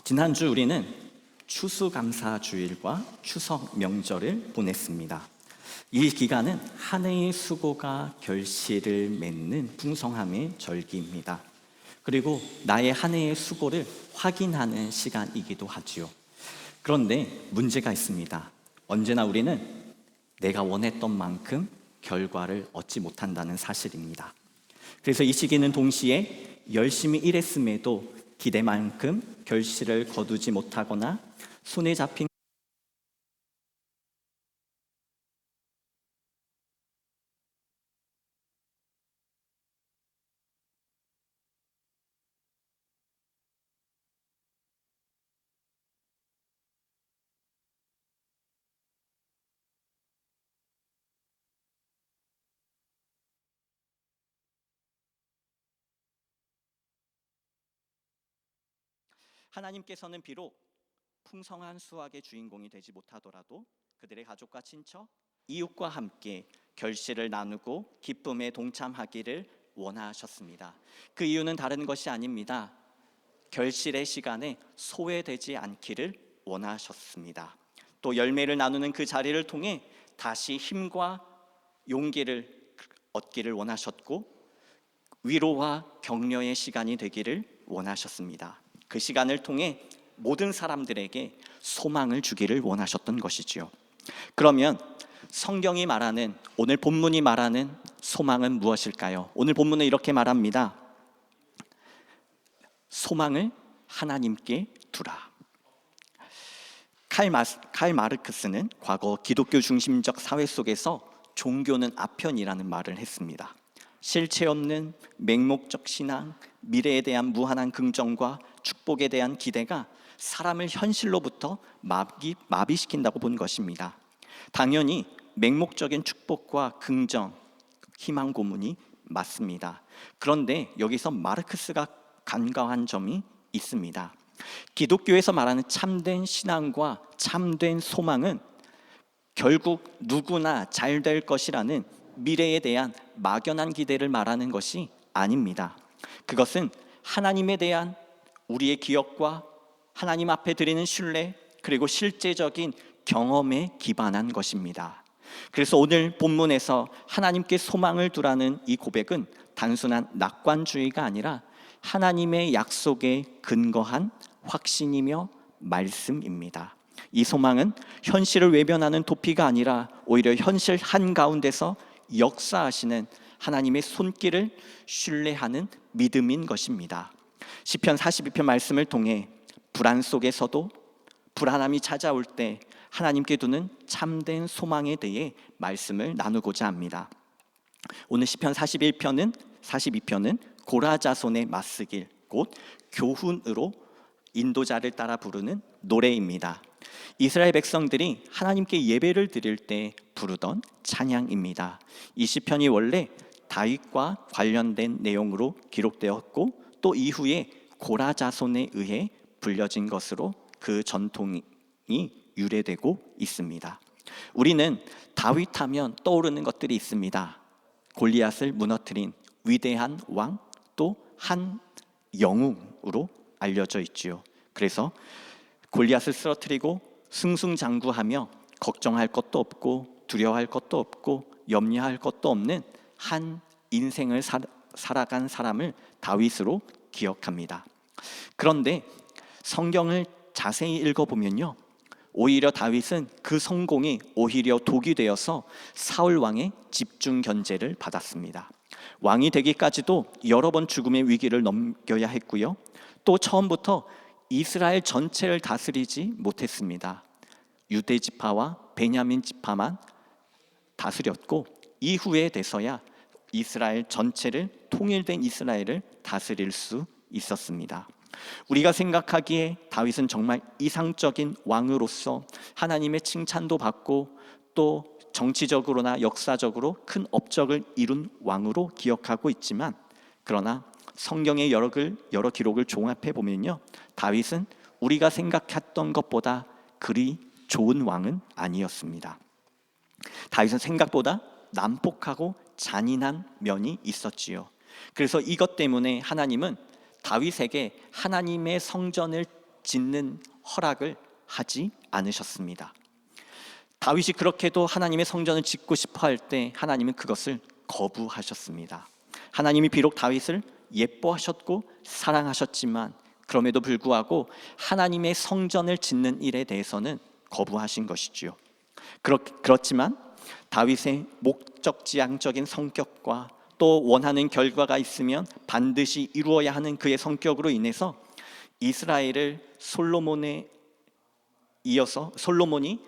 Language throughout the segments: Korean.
지난주 우리는 추수감사주일과 추석 명절을 보냈습니다. 이 기간은 한 해의 수고가 결실을 맺는 풍성함의 절기입니다. 그리고 나의 한 해의 수고를 확인하는 시간이기도 하지요. 그런데 문제가 있습니다. 언제나 우리는 내가 원했던 만큼 결과를 얻지 못한다는 사실입니다. 그래서 이 시기는 동시에 열심히 일했음에도 기대만큼 결실을 거두지 못하거나 손에 잡힌 하나님께서는 비록 풍성한 수확의 주인공이 되지 못하더라도 그들의 가족과 친척, 이웃과 함께 결실을 나누고 기쁨에 동참하기를 원하셨습니다. 그 이유는 다른 것이 아닙니다. 결실의 시간에 소외되지 않기를 원하셨습니다. 또 열매를 나누는 그 자리를 통해 다시 힘과 용기를 얻기를 원하셨고 위로와 격려의 시간이 되기를 원하셨습니다. 그 시간을 통해 모든 사람들에게 소망을 주기를 원하셨던 것이지요. 그러면 성경이 말하는, 오늘 본문이 말하는 소망은 무엇일까요? 오늘 본문은 이렇게 말합니다. 소망을 하나님께 두라. 칼 마르크스는 과거 기독교 중심적 사회 속에서 종교는 아편이라는 말을 했습니다. 실체 없는 맹목적 신앙, 미래에 대한 무한한 긍정과 축복에 대한 기대가 사람을 현실로부터 마비시킨다고 본 것입니다. 당연히 맹목적인 축복과 긍정, 희망 고문이 맞습니다. 그런데 여기서 마르크스가 간과한 점이 있습니다. 기독교에서 말하는 참된 신앙과 참된 소망은 결국 누구나 잘 될 것이라는 미래에 대한 막연한 기대를 말하는 것이 아닙니다. 그것은 하나님에 대한 우리의 기억과 하나님 앞에 드리는 신뢰, 그리고 실제적인 경험에 기반한 것입니다. 그래서 오늘 본문에서 하나님께 소망을 두라는 이 고백은 단순한 낙관주의가 아니라 하나님의 약속에 근거한 확신이며 말씀입니다. 이 소망은 현실을 외면하는 도피가 아니라 오히려 현실 한가운데서 역사하시는 하나님의 손길을 신뢰하는 믿음인 것입니다. 시편 42편 말씀을 통해 불안 속에서도 불안함이 찾아올 때 하나님께 두는 참된 소망에 대해 말씀을 나누고자 합니다. 오늘 시편 42편은 고라자손의 맞쓰길, 곧 교훈으로 인도자를 따라 부르는 노래입니다. 이스라엘 백성들이 하나님께 예배를 드릴 때 부르던 찬양입니다. 이 시편이 원래 다윗과 관련된 내용으로 기록되었고 또 이후에 고라자손에 의해 불려진 것으로 그 전통이 유래되고 있습니다. 우리는 다윗 하면 떠오르는 것들이 있습니다. 골리앗을 무너뜨린 위대한 왕, 또 한 영웅으로 알려져 있지요. 그래서 골리앗을 쓰러뜨리고 승승장구하며 걱정할 것도 없고 두려워할 것도 없고 염려할 것도 없는 한 인생을 살아간 사람을 다윗으로 기억합니다. 그런데 성경을 자세히 읽어보면요, 오히려 다윗은 그 성공이 오히려 독이 되어서 사울 왕의 집중 견제를 받았습니다. 왕이 되기까지도 여러 번 죽음의 위기를 넘겨야 했고요, 또 처음부터 이스라엘 전체를 다스리지 못했습니다. 유대 지파와 베냐민 지파만 다스렸고 이후에 돼서야 이스라엘 전체를, 통일된 이스라엘을 다스릴 수 있었습니다. 우리가 생각하기에 다윗은 정말 이상적인 왕으로서 하나님의 칭찬도 받고 또 정치적으로나 역사적으로 큰 업적을 이룬 왕으로 기억하고 있지만, 그러나 성경의 여러 기록을 종합해 보면요, 다윗은 우리가 생각했던 것보다 그리 좋은 왕은 아니었습니다. 다윗은 생각보다 난폭하고 잔인한 면이 있었지요. 그래서 이것 때문에 하나님은 다윗에게 하나님의 성전을 짓는 허락을 하지 않으셨습니다. 다윗이 그렇게도 하나님의 성전을 짓고 싶어 할 때 하나님은 그것을 거부하셨습니다. 하나님이 비록 다윗을 예뻐하셨고 사랑하셨지만 그럼에도 불구하고 하나님의 성전을 짓는 일에 대해서는 거부하신 것이지요. 그렇지만 다윗의 목적지향적인 성격과 또 원하는 결과가 있으면 반드시 이루어야 하는 그의 성격으로 인해서 이스라엘을 솔로몬에 이어서 솔로몬이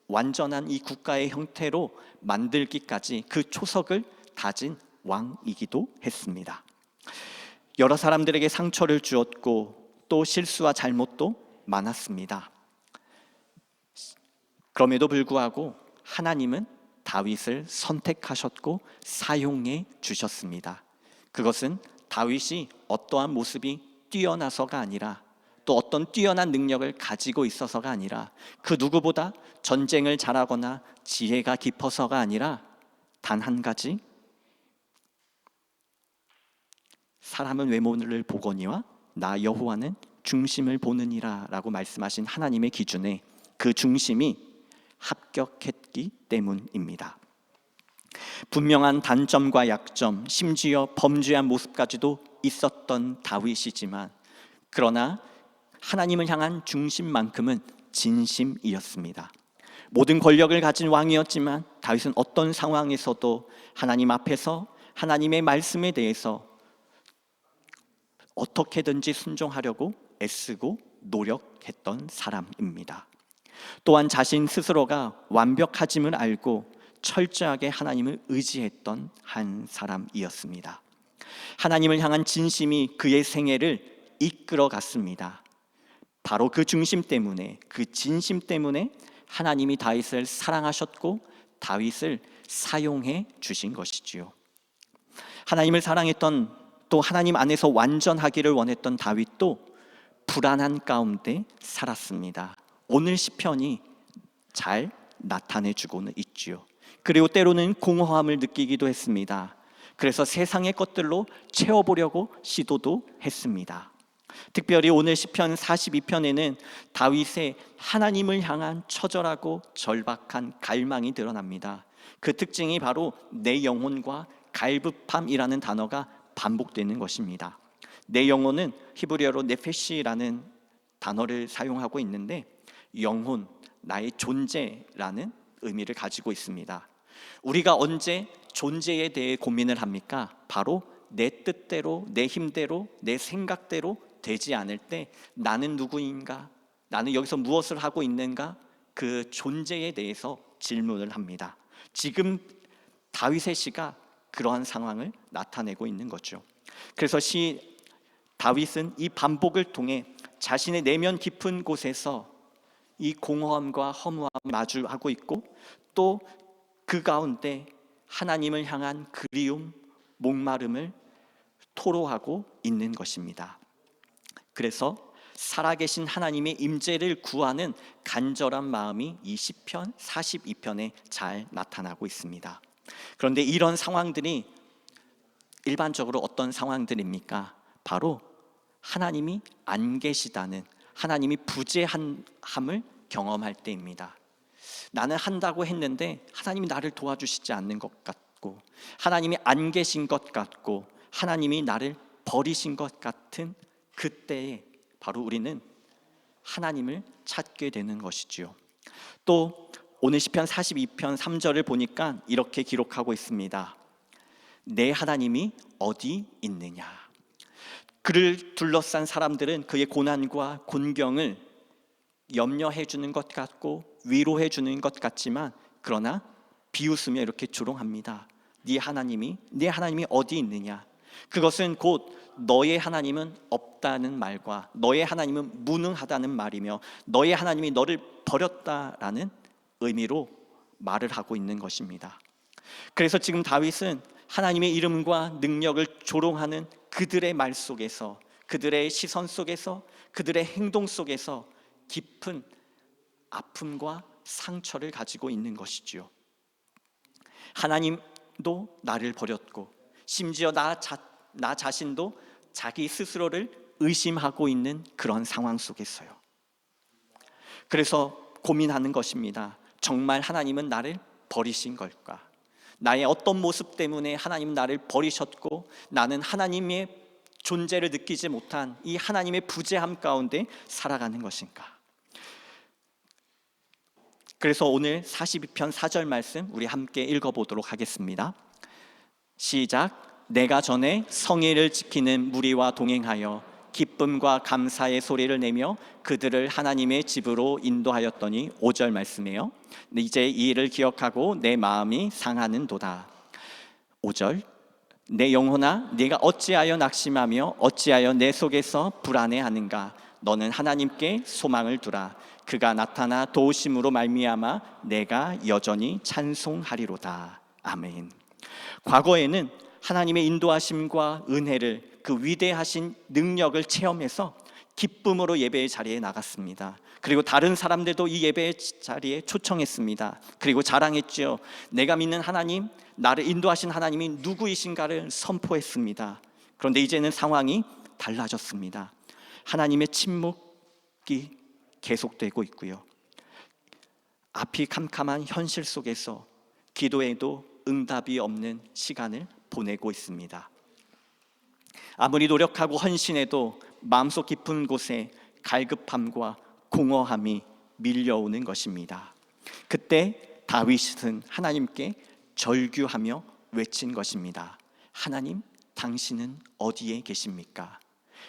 완전한 이 국가의 형태로 만들기까지 그 초석을 다진 왕이기도 했습니다. 여러 사람들에게 상처를 주었고 또 실수와 잘못도 많았습니다. 그럼에도 불구하고 하나님은 다윗을 선택하셨고 사용해 주셨습니다. 그것은 다윗이 어떠한 모습이 뛰어나서가 아니라 또 어떤 뛰어난 능력을 가지고 있어서가 아니라 그 누구보다 전쟁을 잘하거나 지혜가 깊어서가 아니라 단 한 가지, 사람은 외모를 보거니와 나 여호와는 중심을 보느니라 라고 말씀하신 하나님의 기준에 그 중심이 합격했기 때문입니다. 분명한 단점과 약점, 심지어 범죄한 모습까지도 있었던 다윗이지만 그러나 하나님을 향한 중심만큼은 진심이었습니다. 모든 권력을 가진 왕이었지만 다윗은 어떤 상황에서도 하나님 앞에서 하나님의 말씀에 대해서 어떻게든지 순종하려고 애쓰고 노력했던 사람입니다. 또한 자신 스스로가 완벽하짐을 알고 철저하게 하나님을 의지했던 한 사람이었습니다. 하나님을 향한 진심이 그의 생애를 이끌어 갔습니다. 바로 그 중심 때문에, 그 진심 때문에 하나님이 다윗을 사랑하셨고 다윗을 사용해 주신 것이지요. 하나님을 사랑했던, 또 하나님 안에서 완전하기를 원했던 다윗도 불안한 가운데 살았습니다. 오늘 시편이 잘 나타내 주고는 있지요. 그리고 때로는 공허함을 느끼기도 했습니다. 그래서 세상의 것들로 채워보려고 시도도 했습니다. 특별히 오늘 시편 42편에는 다윗의 하나님을 향한 처절하고 절박한 갈망이 드러납니다. 그 특징이 바로 내 영혼과 갈급함이라는 단어가 반복되는 것입니다. 내 영혼은 히브리어로 네페시라는 단어를 사용하고 있는데 영혼, 나의 존재라는 의미를 가지고 있습니다. 우리가 언제 존재에 대해 고민을 합니까? 바로 내 뜻대로, 내 힘대로, 내 생각대로 되지 않을 때 나는 누구인가? 나는 여기서 무엇을 하고 있는가? 그 존재에 대해서 질문을 합니다. 지금 다윗의 시가 그러한 상황을 나타내고 있는 거죠. 그래서 다윗은 이 반복을 통해 자신의 내면 깊은 곳에서 이 공허함과 허무함을 마주하고 있고 또 그 가운데 하나님을 향한 그리움, 목마름을 토로하고 있는 것입니다. 그래서 살아계신 하나님의 임재를 구하는 간절한 마음이 이 시편 42편에 잘 나타나고 있습니다. 그런데 이런 상황들이 일반적으로 어떤 상황들입니까? 바로 하나님이 안 계시다는, 하나님이 부재함을 경험할 때입니다. 나는 한다고 했는데 하나님이 나를 도와주시지 않는 것 같고, 하나님이 안 계신 것 같고, 하나님이 나를 버리신 것 같은 그때에 바로 우리는 하나님을 찾게 되는 것이지요. 또 오늘 시편 42편 3절을 보니까 이렇게 기록하고 있습니다. 내 하나님이 어디 있느냐. 그를 둘러싼 사람들은 그의 고난과 곤경을 염려해 주는 것 같고 위로해 주는 것 같지만 그러나 비웃으며 이렇게 조롱합니다. 네 하나님이 어디 있느냐. 그것은 곧 너의 하나님은 없다는 말과 너의 하나님은 무능하다는 말이며 너의 하나님이 너를 버렸다라는 의미로 말을 하고 있는 것입니다. 그래서 지금 다윗은 하나님의 이름과 능력을 조롱하는 그들의 말 속에서, 그들의 시선 속에서, 그들의 행동 속에서 깊은 아픔과 상처를 가지고 있는 것이지요. 하나님도 나를 버렸고 심지어 나 자신도 자기 스스로를 의심하고 있는 그런 상황 속에서요. 그래서 고민하는 것입니다. 정말 하나님은 나를 버리신 걸까? 나의 어떤 모습 때문에 하나님은 나를 버리셨고 나는 하나님의 존재를 느끼지 못한 이 하나님의 부재함 가운데 살아가는 것인가? 그래서 오늘 42편 4절 말씀 우리 함께 읽어보도록 하겠습니다. 시작. 내가 전에 성회를 지키는 무리와 동행하여 기쁨과 감사의 소리를 내며 그들을 하나님의 집으로 인도하였더니 5절 말씀이에요. 이제 이 일을 기억하고 내 마음이 상하는도다. 5절. 내 영혼아 네가 어찌하여 낙심하며 어찌하여 내 속에서 불안해하는가? 너는 하나님께 소망을 두라. 그가 나타나 도우심으로 말미암아 내가 여전히 찬송하리로다. 아멘. 과거에는 하나님의 인도하심과 은혜를, 그 위대하신 능력을 체험해서 기쁨으로 예배의 자리에 나갔습니다. 그리고 다른 사람들도 이 예배의 자리에 초청했습니다. 그리고 자랑했죠. 내가 믿는 하나님, 나를 인도하신 하나님이 누구이신가를 선포했습니다. 그런데 이제는 상황이 달라졌습니다. 하나님의 침묵이 계속되고 있고요. 앞이 캄캄한 현실 속에서 기도해도 응답이 없는 시간을 보내고 있습니다. 아무리 노력하고 헌신해도 마음속 깊은 곳에 갈급함과 공허함이 밀려오는 것입니다. 그때 다윗은 하나님께 절규하며 외친 것입니다. 하나님, 당신은 어디에 계십니까?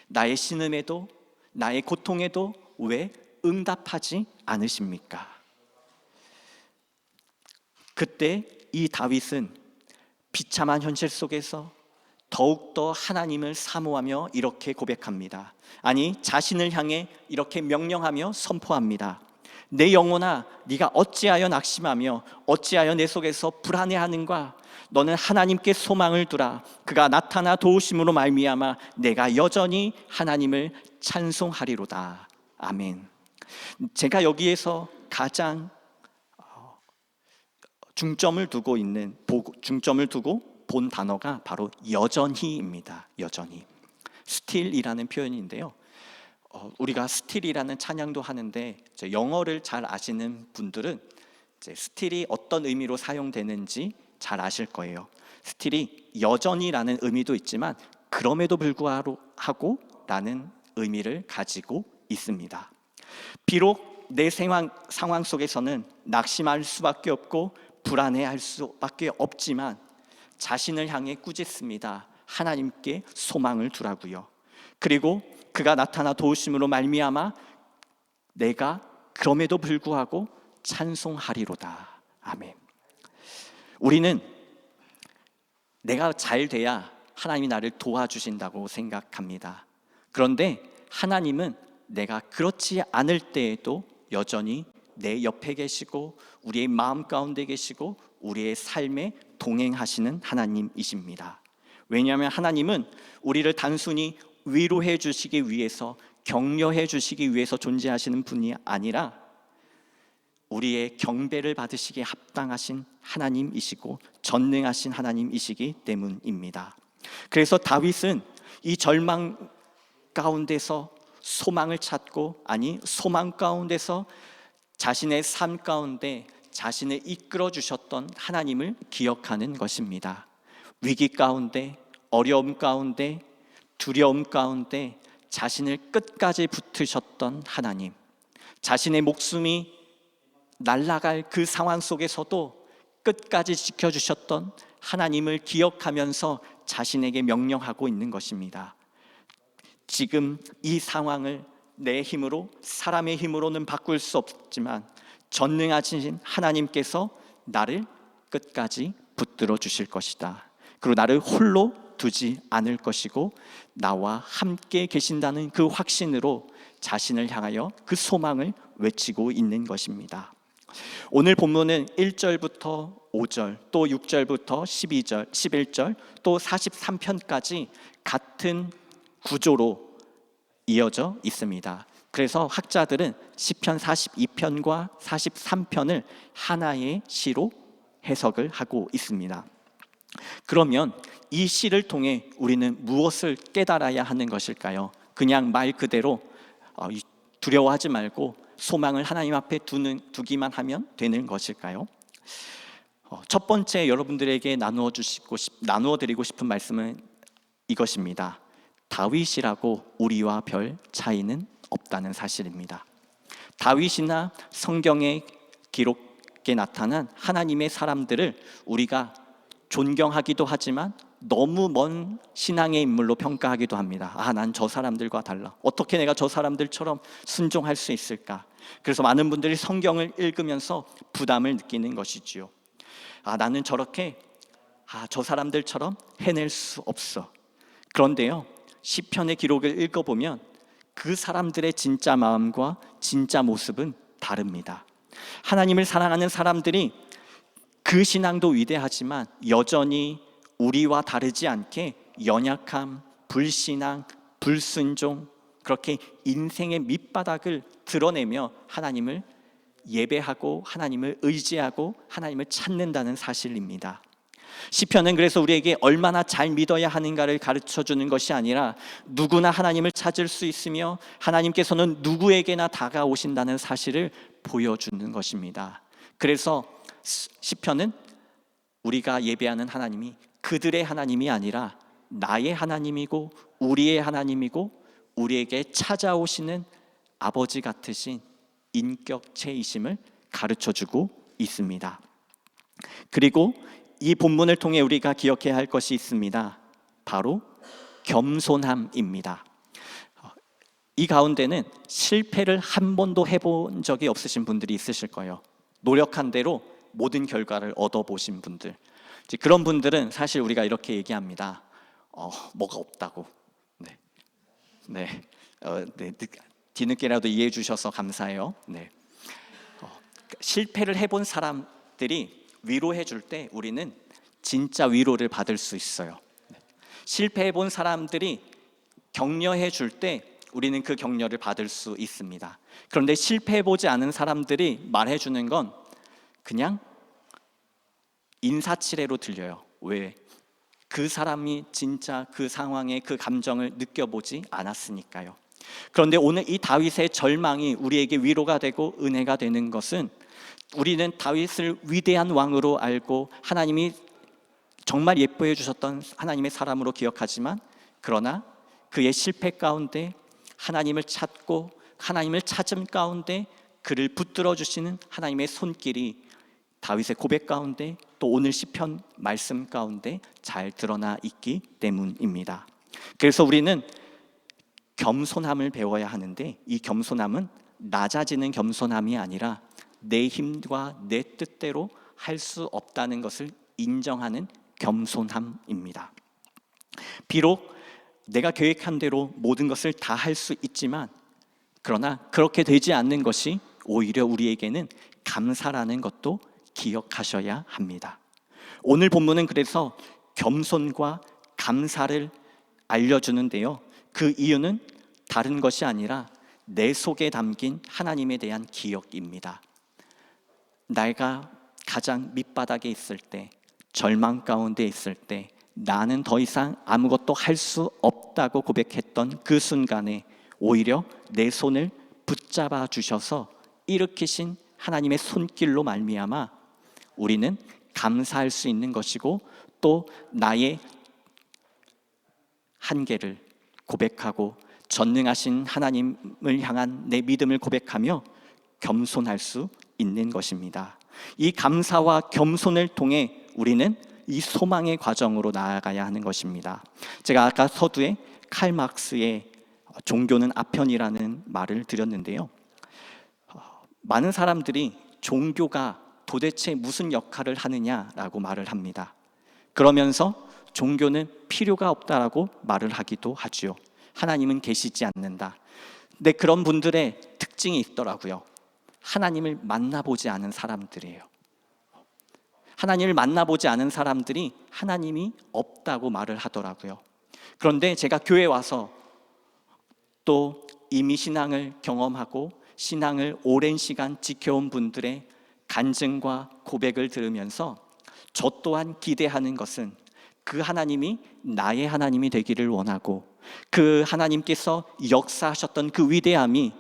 나의 신음에도 나의 고통에도 왜 응답하지 않으십니까? 그때 이 다윗은 비참한 현실 속에서 더욱더 하나님을 사모하며 이렇게 고백합니다. 아니, 자신을 향해 이렇게 명령하며 선포합니다. 내 영혼아 네가 어찌하여 낙심하며 어찌하여 내 속에서 불안해하는가? 너는 하나님께 소망을 두라. 그가 나타나 도우심으로 말미암아 내가 여전히 하나님을 찬송하리로다. 아멘. 제가 여기에서 가장 중점을 두고 본 단어가 바로 여전히입니다. 여전히. 스틸이라는 표현인데요. 우리가 스틸이라는 찬양도 하는데 영어를 잘 아시는 분들은 이제 스틸이 어떤 의미로 사용되는지 잘 아실 거예요. 스틸이 여전히라는 의미도 있지만 그럼에도 불구하고 라는 의미를 가지고 있습니다. 비록 내 상황 속에서는 낙심할 수밖에 없고 불안해할 수밖에 없지만 자신을 향해 꾸짖습니다. 하나님께 소망을 두라고요. 그리고 그가 나타나 도우심으로 말미암아 내가 그럼에도 불구하고 찬송하리로다. 아멘. 우리는 내가 잘 돼야 하나님이 나를 도와주신다고 생각합니다. 그런데 하나님은 내가 그렇지 않을 때에도 여전히 내 옆에 계시고 우리의 마음 가운데 계시고 우리의 삶에 동행하시는 하나님이십니다. 왜냐하면 하나님은 우리를 단순히 위로해 주시기 위해서, 격려해 주시기 위해서 존재하시는 분이 아니라 우리의 경배를 받으시기에 합당하신 하나님이시고 전능하신 하나님이시기 때문입니다. 그래서 다윗은 이 절망 가운데서 소망을 찾고, 아니 소망 가운데서 자신의 삶 가운데 자신을 이끌어 주셨던 하나님을 기억하는 것입니다. 위기 가운데, 어려움 가운데, 두려움 가운데 자신을 끝까지 붙으셨던 하나님, 자신의 목숨이 날아갈 그 상황 속에서도 끝까지 지켜주셨던 하나님을 기억하면서 자신에게 명령하고 있는 것입니다. 지금 이 상황을 내 힘으로, 사람의 힘으로는 바꿀 수 없지만 전능하신 하나님께서 나를 끝까지 붙들어 주실 것이다. 그리고 나를 홀로 두지 않을 것이고 나와 함께 계신다는 그 확신으로 자신을 향하여 그 소망을 외치고 있는 것입니다. 오늘 본문은 1절부터 5절, 또 6절부터 12절, 11절, 또 43편까지 같은 구조로 이어져 있습니다. 그래서 학자들은 시편 42편과 43편을 하나의 시로 해석을 하고 있습니다. 그러면 이 시를 통해 우리는 무엇을 깨달아야 하는 것일까요? 그냥 말 그대로 두려워하지 말고 소망을 하나님 앞에 두기만 하면 되는 것일까요? 첫 번째 여러분들에게 나누어 드리고 싶은 말씀은 이것입니다. 다윗이라고 우리와 별 차이는 없다는 사실입니다. 다윗이나 성경의 기록에 나타난 하나님의 사람들을 우리가 존경하기도 하지만 너무 먼 신앙의 인물로 평가하기도 합니다. 난 저 사람들과 달라. 어떻게 내가 저 사람들처럼 순종할 수 있을까? 그래서 많은 분들이 성경을 읽으면서 부담을 느끼는 것이지요. 나는 저렇게 저 사람들처럼 해낼 수 없어. 그런데요, 시편의 기록을 읽어보면 그 사람들의 진짜 마음과 진짜 모습은 다릅니다. 하나님을 사랑하는 사람들이 그 신앙도 위대하지만 여전히 우리와 다르지 않게 연약함, 불신앙, 불순종, 그렇게 인생의 밑바닥을 드러내며 하나님을 예배하고 하나님을 의지하고 하나님을 찾는다는 사실입니다. 시편은 그래서 우리에게 얼마나 잘 믿어야 하는가를 가르쳐주는 것이 아니라 누구나 하나님을 찾을 수 있으며 하나님께서는 누구에게나 다가오신다는 사실을 보여주는 것입니다. 그래서 시편은 우리가 예배하는 하나님이 그들의 하나님이 아니라 나의 하나님이고 우리의 하나님이고 우리에게 찾아오시는 아버지 같으신 인격체이심을 가르쳐주고 있습니다. 그리고 이 본문을 통해 우리가 기억해야 할 것이 있습니다. 바로 겸손함입니다. 이 가운데는 실패를 한 번도 해본 적이 없으신 분들이 있으실 거예요. 노력한 대로 모든 결과를 얻어보신 분들, 그런 분들은 사실 우리가 이렇게 얘기합니다. 뭐가 없다고. 네. 뒤늦게라도 이해해 주셔서 감사해요. 실패를 해본 사람들이 위로해 줄 때 우리는 진짜 위로를 받을 수 있어요. 실패해 본 사람들이 격려해 줄 때 우리는 그 격려를 받을 수 있습니다. 그런데 실패해 보지 않은 사람들이 말해 주는 건 그냥 인사치레로 들려요. 왜? 그 사람이 진짜 그 상황의 그 감정을 느껴보지 않았으니까요. 그런데 오늘 이 다윗의 절망이 우리에게 위로가 되고 은혜가 되는 것은 우리는 다윗을 위대한 왕으로 알고 하나님이 정말 예뻐해 주셨던 하나님의 사람으로 기억하지만, 그러나 그의 실패 가운데 하나님을 찾고 하나님을 찾음 가운데 그를 붙들어 주시는 하나님의 손길이 다윗의 고백 가운데 또 오늘 시편 말씀 가운데 잘 드러나 있기 때문입니다. 그래서 우리는 겸손함을 배워야 하는데, 이 겸손함은 낮아지는 겸손함이 아니라 내 힘과 내 뜻대로 할 수 없다는 것을 인정하는 겸손함입니다. 비록 내가 계획한 대로 모든 것을 다 할 수 있지만, 그러나 그렇게 되지 않는 것이 오히려 우리에게는 감사라는 것도 기억하셔야 합니다. 오늘 본문은 그래서 겸손과 감사를 알려주는데요, 그 이유는 다른 것이 아니라 내 속에 담긴 하나님에 대한 기억입니다. 내가 가장 밑바닥에 있을 때, 절망 가운데 있을 때, 나는 더 이상 아무것도 할 수 없다고 고백했던 그 순간에 오히려 내 손을 붙잡아 주셔서 일으키신 하나님의 손길로 말미암아 우리는 감사할 수 있는 것이고, 또 나의 한계를 고백하고 전능하신 하나님을 향한 내 믿음을 고백하며 겸손할 수 있는 것입니다. 이 감사와 겸손을 통해 우리는 이 소망의 과정으로 나아가야 하는 것입니다. 제가 아까 서두에 칼 막스의 종교는 아편이라는 말을 드렸는데요, 많은 사람들이 종교가 도대체 무슨 역할을 하느냐라고 말을 합니다. 그러면서 종교는 필요가 없다라고 말을 하기도 하죠. 하나님은 계시지 않는다. 근데 그런 분들의 특징이 있더라고요. 하나님을 만나보지 않은 사람들이에요. 하나님을 만나보지 않은 사람들이 하나님이 없다고 말을 하더라고요. 그런데 제가 교회 와서 또 이미 신앙을 경험하고 신앙을 오랜 시간 지켜온 분들의 간증과 고백을 들으면서 저 또한 기대하는 것은 그 하나님이 나의 하나님이 되기를 원하고, 그 하나님께서 역사하셨던 그 위대함이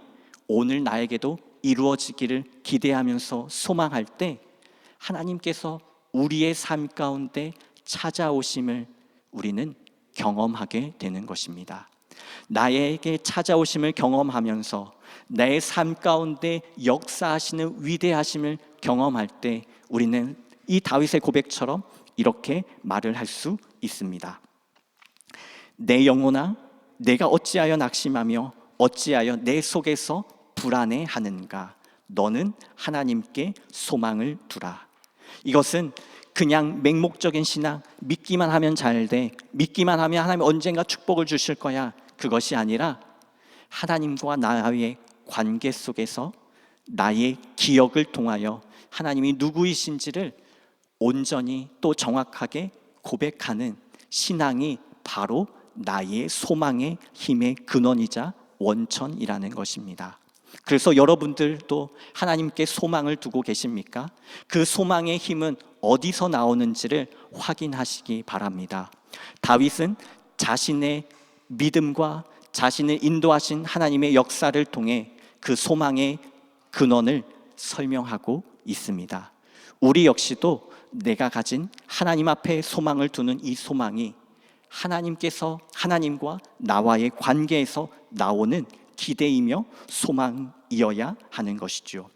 오늘 나에게도 이루어지기를 기대하면서 소망할 때 하나님께서 우리의 삶 가운데 찾아오심을 우리는 경험하게 되는 것입니다. 나에게 찾아오심을 경험하면서 내 삶 가운데 역사하시는 위대하심을 경험할 때 우리는 이 다윗의 고백처럼 이렇게 말을 할 수 있습니다. 내 영혼아, 내가 어찌하여 낙심하며 어찌하여 내 속에서 불안해하는가? 너는 하나님께 소망을 두라. 이것은 그냥 맹목적인 신앙, 믿기만 하면 잘 돼, 믿기만 하면 하나님 언젠가 축복을 주실 거야, 그것이 아니라 하나님과 나의 관계 속에서 나의 기억을 통하여 하나님이 누구이신지를 온전히 또 정확하게 고백하는 신앙이 바로 나의 소망의 힘의 근원이자 원천이라는 것입니다. 그래서 여러분들도 하나님께 소망을 두고 계십니까? 그 소망의 힘은 어디서 나오는지를 확인하시기 바랍니다. 다윗은 자신의 믿음과 자신을 인도하신 하나님의 역사를 통해 그 소망의 근원을 설명하고 있습니다. 우리 역시도 내가 가진 하나님 앞에 소망을 두는 이 소망이 하나님께서 하나님과 나와의 관계에서 나오는 기대이며 소망이어야 하는 것이죠.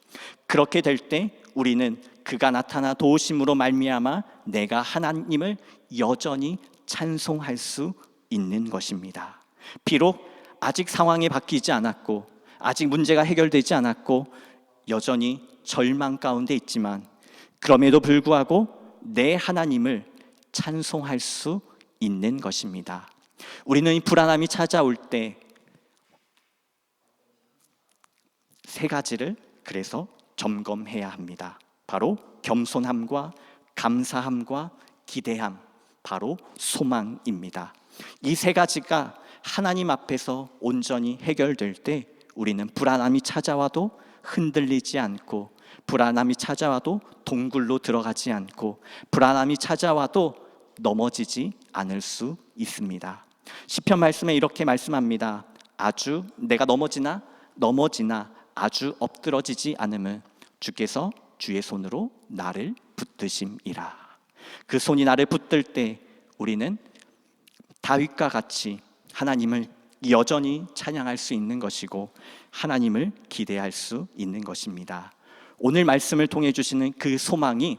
그렇게 될 때 우리는 그가 나타나 도우심으로 말미암아 내가 하나님을 여전히 찬송할 수 있는 것입니다. 비록 아직 상황이 바뀌지 않았고 아직 문제가 해결되지 않았고 여전히 절망 가운데 있지만 그럼에도 불구하고 내 하나님을 찬송할 수 있는 것입니다. 우리는 이 불안함이 찾아올 때 세 가지를 그래서 점검해야 합니다. 바로 겸손함과 감사함과 기대함, 바로 소망입니다. 이 세 가지가 하나님 앞에서 온전히 해결될 때 우리는 불안함이 찾아와도 흔들리지 않고, 불안함이 찾아와도 동굴로 들어가지 않고, 불안함이 찾아와도 넘어지지 않을 수 있습니다. 시편 말씀에 이렇게 말씀합니다. 아주 내가 넘어지나 아주 엎드러지지 않음은 주께서 주의 손으로 나를 붙드심이라. 그 손이 나를 붙들 때 우리는 다윗과 같이 하나님을 여전히 찬양할 수 있는 것이고 하나님을 기대할 수 있는 것입니다. 오늘 말씀을 통해 주시는 그 소망이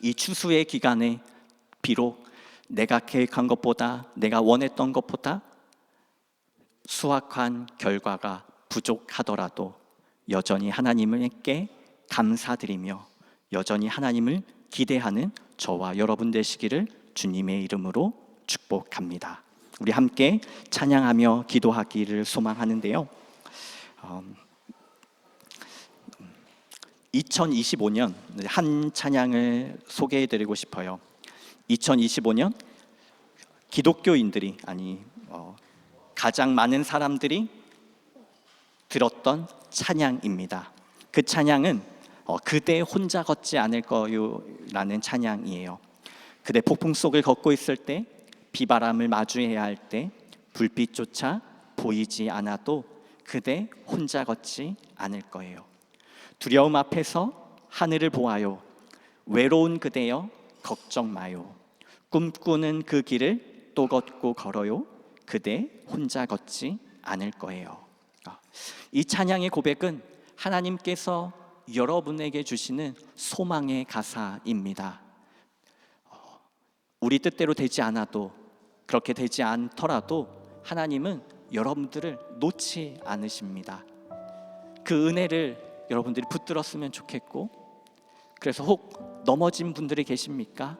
이 추수의 기간에 비록 내가 계획한 것보다, 내가 원했던 것보다 수확한 결과가 부족하더라도 여전히 하나님께 감사드리며 여전히 하나님을 기대하는 저와 여러분 되시기를 주님의 이름으로 축복합니다. 우리 함께 찬양하며 기도하기를 소망하는데요. 2025년 한 찬양을 소개해드리고 싶어요. 2025년 기독교인들이 가장 많은 사람들이 들었던 찬양입니다. 그 찬양은 그대 혼자 걷지 않을 거요 라는 찬양이에요. 그대 폭풍 속을 걷고 있을 때, 비바람을 마주해야 할 때, 불빛조차 보이지 않아도 그대 혼자 걷지 않을 거예요. 두려움 앞에서 하늘을 보아요. 외로운 그대여 걱정 마요. 꿈꾸는 그 길을 또 걷고 걸어요. 그대 혼자 걷지 않을 거예요. 이 찬양의 고백은 하나님께서 여러분에게 주시는 소망의 가사입니다. 우리 뜻대로 되지 않아도, 그렇게 되지 않더라도 하나님은 여러분들을 놓지 않으십니다. 그 은혜를 여러분들이 붙들었으면 좋겠고, 그래서 혹 넘어진 분들이 계십니까?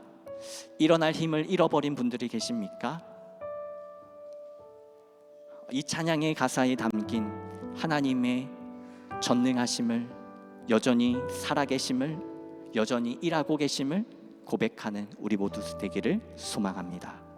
일어날 힘을 잃어버린 분들이 계십니까? 이 찬양의 가사에 담긴 하나님의 전능하심을, 여전히 살아계심을, 여전히 일하고 계심을 고백하는 우리 모두 되기를 소망합니다.